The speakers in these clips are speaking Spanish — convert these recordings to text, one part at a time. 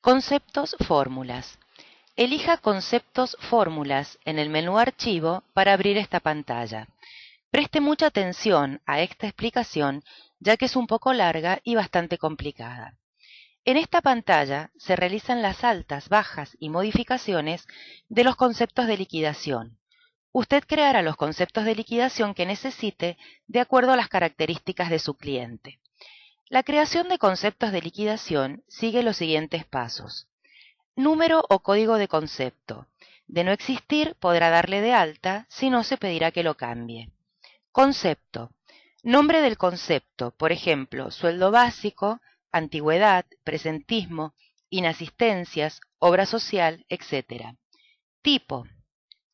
Conceptos, fórmulas. Elija Conceptos, fórmulas en el menú Archivo para abrir esta pantalla. Preste mucha atención a esta explicación, ya que es un poco larga y bastante complicada. En esta pantalla se realizan las altas, bajas y modificaciones de los conceptos de liquidación. Usted creará los conceptos de liquidación que necesite de acuerdo a las características de su cliente. La creación de conceptos de liquidación sigue los siguientes pasos. Número o código de concepto. De no existir, podrá darle de alta, si no se pedirá que lo cambie. Concepto. Nombre del concepto, por ejemplo, sueldo básico, antigüedad, presentismo, inasistencias, obra social, etc. Tipo.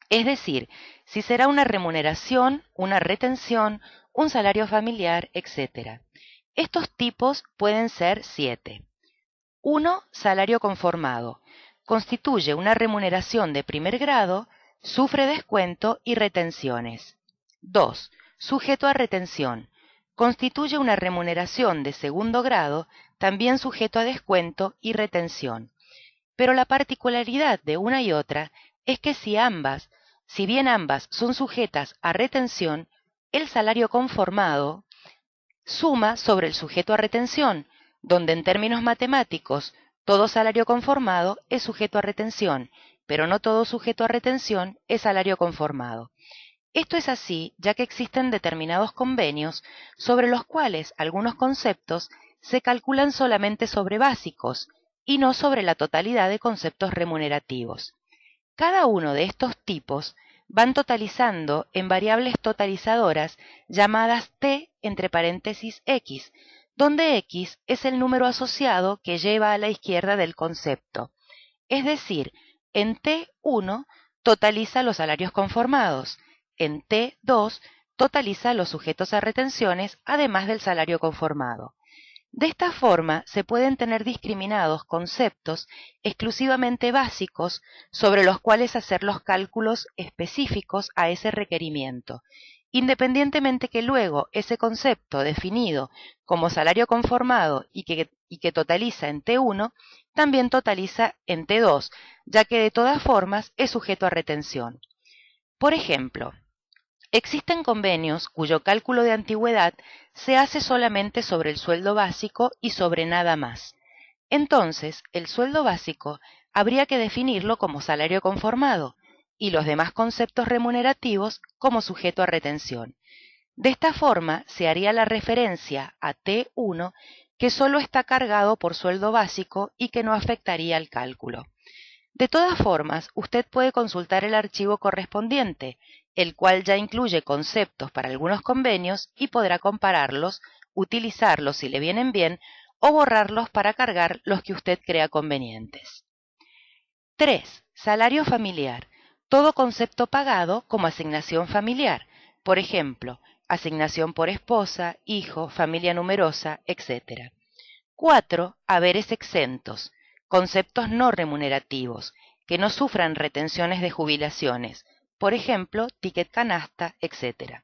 Es decir, si será una remuneración, una retención, un salario familiar, etc. Estos tipos pueden ser 7. 1. Salario conformado. Constituye una remuneración de primer grado, sufre descuento y retenciones. 2. Sujeto a retención. Constituye una remuneración de segundo grado, también sujeto a descuento y retención. Pero la particularidad de una y otra es que si bien ambas son sujetas a retención, el salario conformado suma sobre el sujeto a retención, donde en términos matemáticos todo salario conformado es sujeto a retención, pero no todo sujeto a retención es salario conformado. Esto es así ya que existen determinados convenios sobre los cuales algunos conceptos se calculan solamente sobre básicos y no sobre la totalidad de conceptos remunerativos. Cada uno de estos tipos van totalizando en variables totalizadoras llamadas T entre paréntesis X, donde X es el número asociado que lleva a la izquierda del concepto. Es decir, en T1 totaliza los salarios conformados, en T2 totaliza los sujetos a retenciones, además del salario conformado. De esta forma se pueden tener discriminados conceptos exclusivamente básicos sobre los cuales hacer los cálculos específicos a ese requerimiento, independientemente que luego ese concepto definido como salario conformado y que totaliza en T1, también totaliza en T2, ya que de todas formas es sujeto a retención. Por ejemplo, existen convenios cuyo cálculo de antigüedad se hace solamente sobre el sueldo básico y sobre nada más. Entonces, el sueldo básico habría que definirlo como salario conformado y los demás conceptos remunerativos como sujeto a retención. De esta forma, se haría la referencia a T1, que solo está cargado por sueldo básico y que no afectaría al cálculo. De todas formas, usted puede consultar el archivo correspondiente, el cual ya incluye conceptos para algunos convenios y podrá compararlos, utilizarlos si le vienen bien o borrarlos para cargar los que usted crea convenientes. 3. Salario familiar. Todo concepto pagado como asignación familiar. Por ejemplo, asignación por esposa, hijo, familia numerosa, etc. 4. Haberes exentos. Conceptos no remunerativos, que no sufran retenciones de jubilaciones. Por ejemplo, ticket canasta, etc.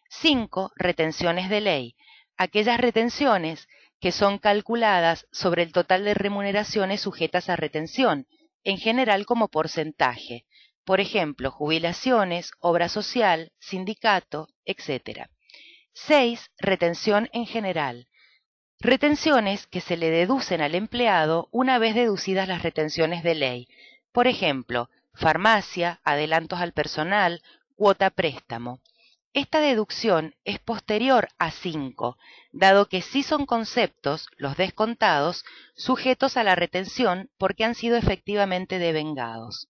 5. Retenciones de ley. Aquellas retenciones que son calculadas sobre el total de remuneraciones sujetas a retención, en general como porcentaje. Por ejemplo, jubilaciones, obra social, sindicato, etc. 6. Retención en general. Retenciones que se le deducen al empleado una vez deducidas las retenciones de ley. Por ejemplo, farmacia, adelantos al personal, cuota préstamo. Esta deducción es posterior a 5, dado que sí son conceptos, los descontados, sujetos a la retención porque han sido efectivamente devengados.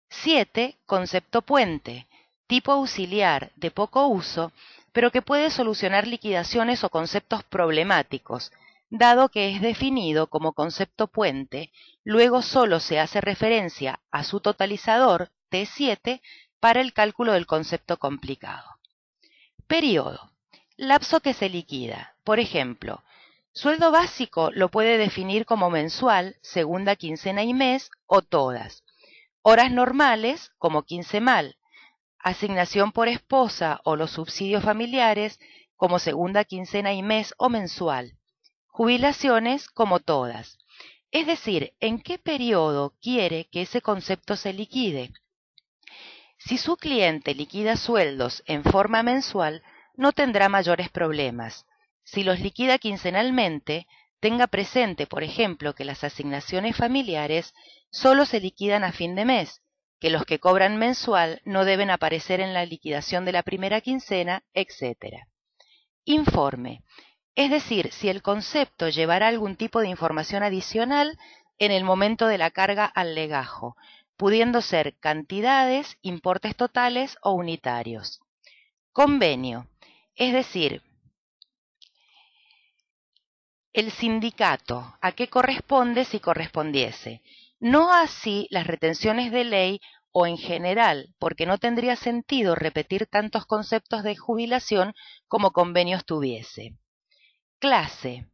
7. Concepto puente, tipo auxiliar de poco uso, pero que puede solucionar liquidaciones o conceptos problemáticos, dado que es definido como concepto puente, luego solo se hace referencia a su totalizador, T7, para el cálculo del concepto complicado. Periodo. Lapso que se liquida. Por ejemplo, sueldo básico lo puede definir como mensual, segunda quincena y mes, o todas. Horas normales, como quincenal. Asignación por esposa o los subsidios familiares, como segunda quincena y mes o mensual. Jubilaciones, como todas. es decir, en qué periodo quiere que ese concepto se liquide. Si su cliente liquida sueldos en forma mensual, no tendrá mayores problemas. Si los liquida quincenalmente, tenga presente, por ejemplo, que las asignaciones familiares solo se liquidan a fin de mes, que los que cobran mensual no deben aparecer en la liquidación de la primera quincena, etc. Informe. Es decir, si el concepto llevará algún tipo de información adicional en el momento de la carga al legajo, pudiendo ser cantidades, importes totales o unitarios. Convenio. Es decir, el sindicato, ¿a qué corresponde si correspondiese? No así las retenciones de ley o en general, porque no tendría sentido repetir tantos conceptos de jubilación como convenios tuviese. Clase,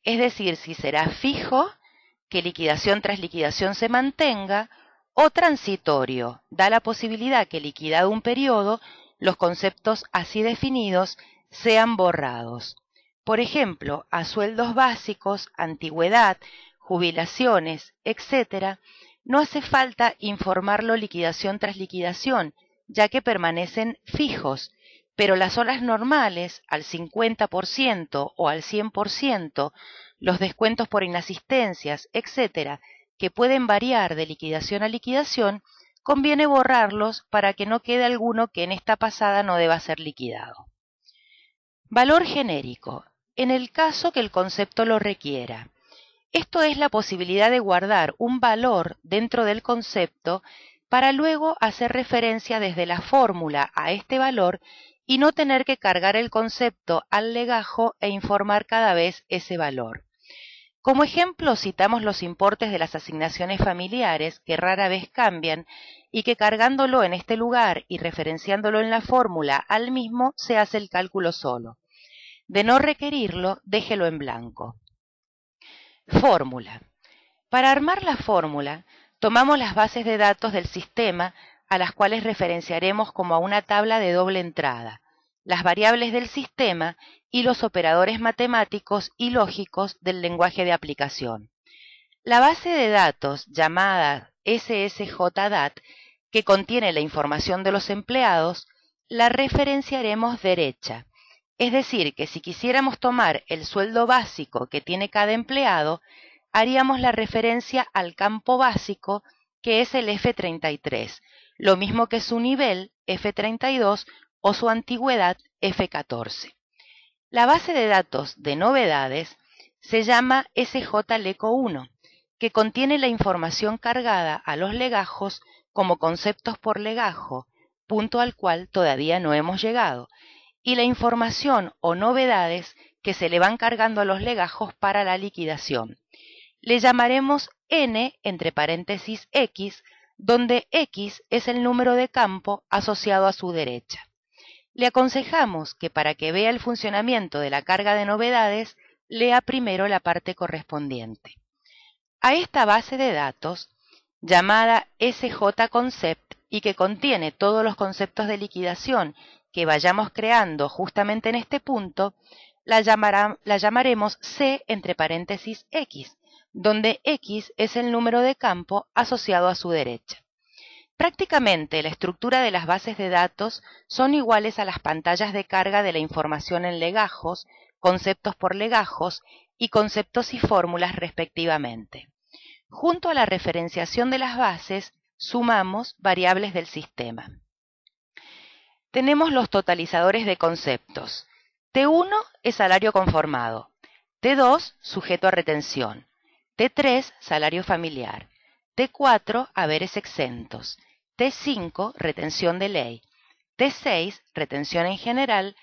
es decir, si será fijo, que liquidación tras liquidación se mantenga, o transitorio, da la posibilidad que liquidado un periodo, los conceptos así definidos sean borrados. Por ejemplo, a sueldos básicos, antigüedad, jubilaciones, etc., no hace falta informarlo liquidación tras liquidación, ya que permanecen fijos, pero las horas normales, al 50% o al 100%, los descuentos por inasistencias, etc., que pueden variar de liquidación a liquidación, conviene borrarlos para que no quede alguno que en esta pasada no deba ser liquidado. Valor genérico, en el caso que el concepto lo requiera. Esto es la posibilidad de guardar un valor dentro del concepto para luego hacer referencia desde la fórmula a este valor y no tener que cargar el concepto al legajo e informar cada vez ese valor. Como ejemplo, citamos los importes de las asignaciones familiares, que rara vez cambian, y que cargándolo en este lugar y referenciándolo en la fórmula al mismo, se hace el cálculo solo. De no requerirlo, déjelo en blanco. Fórmula. Para armar la fórmula, tomamos las bases de datos del sistema a las cuales referenciaremos como a una tabla de doble entrada, las variables del sistema y los operadores matemáticos y lógicos del lenguaje de aplicación. La base de datos llamada SSJDAT, que contiene la información de los empleados, la referenciaremos derecha. Es decir, que si quisiéramos tomar el sueldo básico que tiene cada empleado, haríamos la referencia al campo básico, que es el F33, lo mismo que su nivel, F32, o su antigüedad, F14. La base de datos de novedades se llama SJLeco1, que contiene la información cargada a los legajos como conceptos por legajo, punto al cual todavía no hemos llegado, y la información o novedades que se le van cargando a los legajos para la liquidación. Le llamaremos N entre paréntesis X, donde X es el número de campo asociado a su derecha. Le aconsejamos que para que vea el funcionamiento de la carga de novedades, lea primero la parte correspondiente. A esta base de datos, llamada SJConcept y que contiene todos los conceptos de liquidación que vayamos creando justamente en este punto, la llamaremos C entre paréntesis X, donde X es el número de campo asociado a su derecha. Prácticamente la estructura de las bases de datos son iguales a las pantallas de carga de la información en legajos, conceptos por legajos y conceptos y fórmulas respectivamente. Junto a la referenciación de las bases, sumamos variables del sistema. Tenemos los totalizadores de conceptos. T1 es salario conformado, T2 sujeto a retención, T3 salario familiar, T4 haberes exentos, T5 retención de ley, T6 retención en general,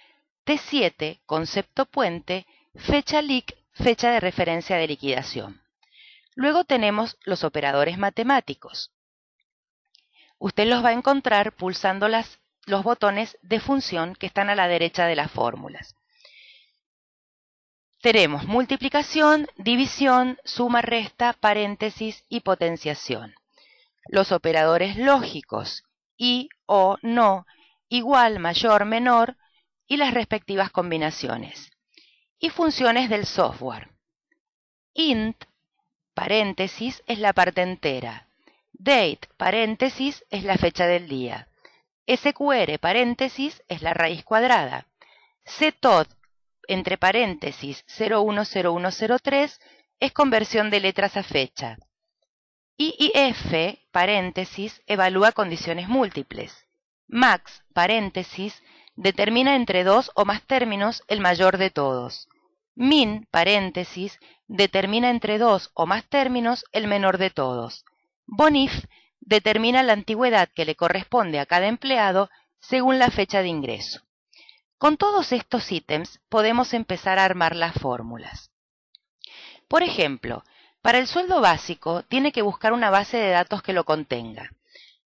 T7 concepto puente, fecha LIC, fecha de referencia de liquidación. Luego tenemos los operadores matemáticos. Usted los va a encontrar pulsando los botones de función que están a la derecha de las fórmulas. Tenemos multiplicación, división, suma, resta, paréntesis y potenciación. Los operadores lógicos, y, o, no, igual, mayor, menor, y las respectivas combinaciones. Y funciones del software. Int, paréntesis, es la parte entera. Date, paréntesis, es la fecha del día. SQR, paréntesis, es la raíz cuadrada. CTOD, entre paréntesis 010103, es conversión de letras a fecha. IIF, paréntesis, evalúa condiciones múltiples. Max, paréntesis, determina entre dos o más términos el mayor de todos. Min, paréntesis, determina entre dos o más términos el menor de todos. Bonif determina la antigüedad que le corresponde a cada empleado según la fecha de ingreso. Con todos estos ítems podemos empezar a armar las fórmulas. Por ejemplo, para el sueldo básico tiene que buscar una base de datos que lo contenga.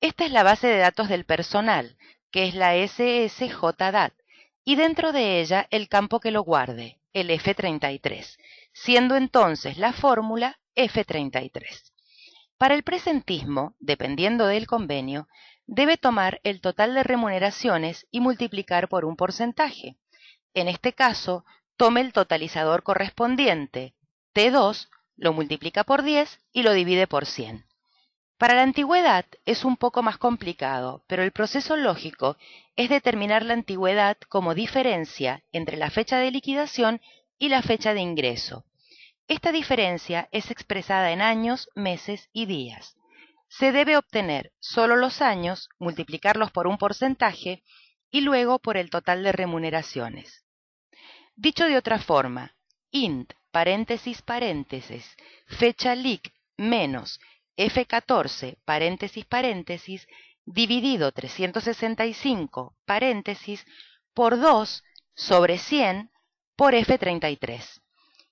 Esta es la base de datos del personal, que es la SSJDAT, y dentro de ella el campo que lo guarde, el F33, siendo entonces la fórmula F33. Para el presentismo, dependiendo del convenio, debe tomar el total de remuneraciones y multiplicar por un porcentaje. En este caso, tome el totalizador correspondiente, T2, lo multiplica por 10 y lo divide por 100. Para la antigüedad es un poco más complicado, pero el proceso lógico es determinar la antigüedad como diferencia entre la fecha de liquidación y la fecha de ingreso. Esta diferencia es expresada en años, meses y días. Se debe obtener solo los años, multiplicarlos por un porcentaje y luego por el total de remuneraciones. Dicho de otra forma, int, paréntesis, paréntesis, fecha lic menos F14, paréntesis, paréntesis, dividido 365, paréntesis, por 2 sobre 100 por F33.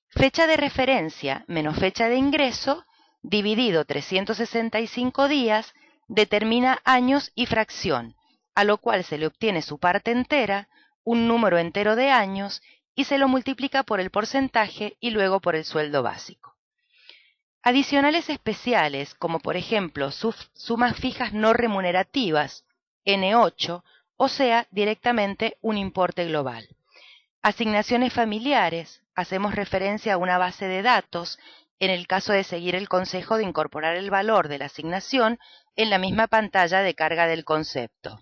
Fecha de referencia menos fecha de ingreso, dividido 365 días, determina años y fracción, a lo cual se le obtiene su parte entera, un número entero de años, y se lo multiplica por el porcentaje y luego por el sueldo básico. Adicionales especiales, como por ejemplo sumas fijas no remunerativas, N8, o sea, directamente un importe global. Asignaciones familiares, hacemos referencia a una base de datos en el caso de seguir el consejo de incorporar el valor de la asignación en la misma pantalla de carga del concepto.